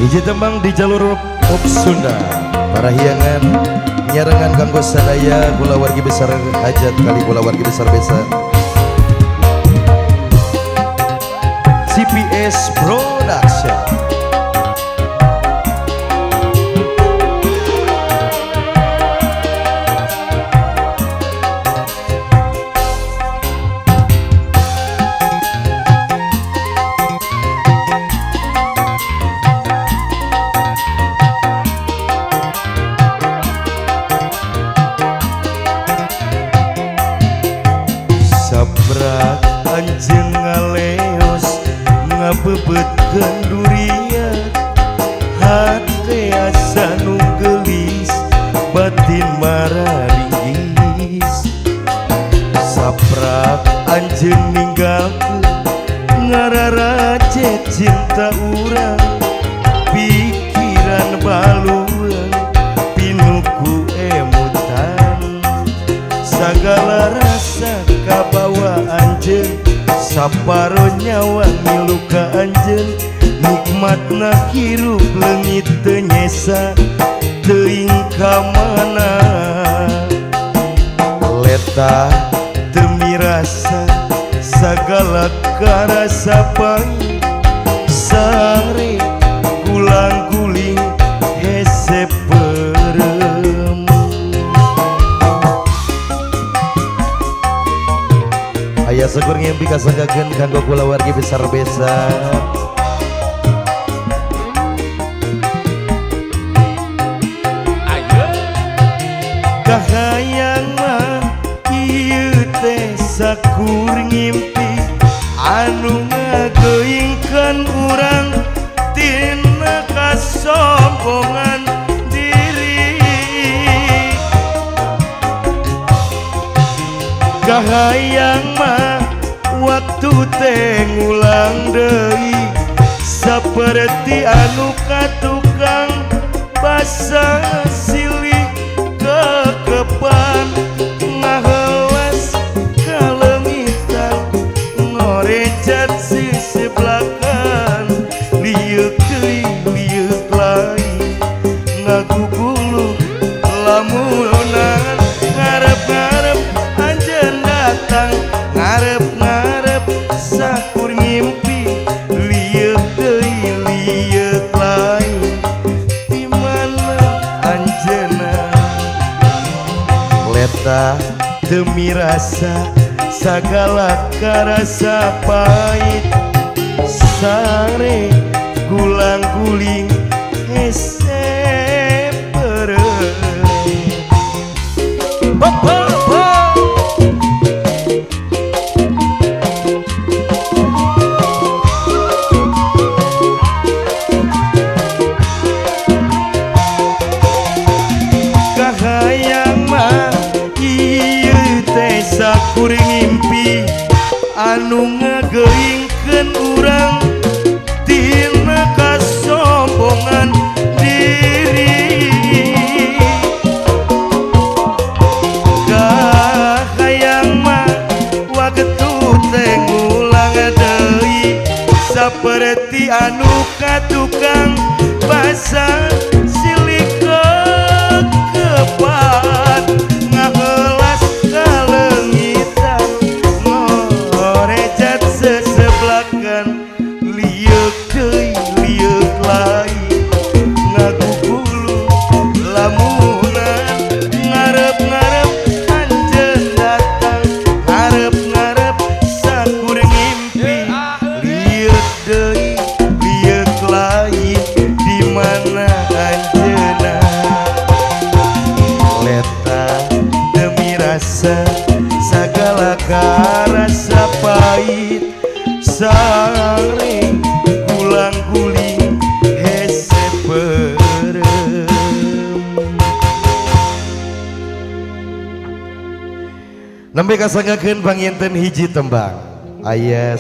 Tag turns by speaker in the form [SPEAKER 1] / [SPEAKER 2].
[SPEAKER 1] Hiji tembang di jalur pop Sunda. Para hiangan nyarengan kanggo sadaya kula wargi besar hajat kali kula wargi besar besan. CPS Production. Sabrak anjeun ngaleos ngabebetkeun durian, hate asa nu geulis batin mararinggis. Sabrak anjeun ninggalkeun ngararaje cinta urang, pikiran balueun pinuku emutan. Sagala rasa kabawa anjeun, saparo nyawa milu ka anjeun. Nikmatna hirup leungit teu nyesa teuing ka mana. Leta teu mirasa sagala karasa pahit, sare gulang-guling hese perem. Aya syukur ngimpi kasanggakeun kanggo kula wargi besar besan. Kahayang mah ieu teh sakur ngimpi anu ngageuingkeun urang tina kasombongan diri. Kahayang mah waktu teh ngulang deui, saperti anu katukang basa silih kekepan, ngahelas kalengitan ngorecat siseblakan. Liuk deui liuk lain ngagugulu lamunan, ngarep-ngarep anjeun datang, ngarep-ngarep sakur ngimpi. Liuk deui liuk lain di mana anjeunna. Leta teu mirasa sagala karasa pahit, sare gulang-guling hese perem. Kahayang mah ieu teh sakur ngimpi anu ngageuingkeun urang tina kasombongan diri. Kahayang mah waktu teh ngulang deui, saperti anu katukang basa silih kekepan, ngahelas kalengitan ngorecat seseblakan. Liuk deui liuk lain ngagugulu lamunan, ngarep-ngarep anjeun datang, ngarep-ngarep sakur ngimpi. Liuk deui liuk lain di mana anjeunna. Leta teu mirasa sagala karasa pahit, sare gulang-guling hese perem. Nembe kasanggakeun panginten hiji tembang aya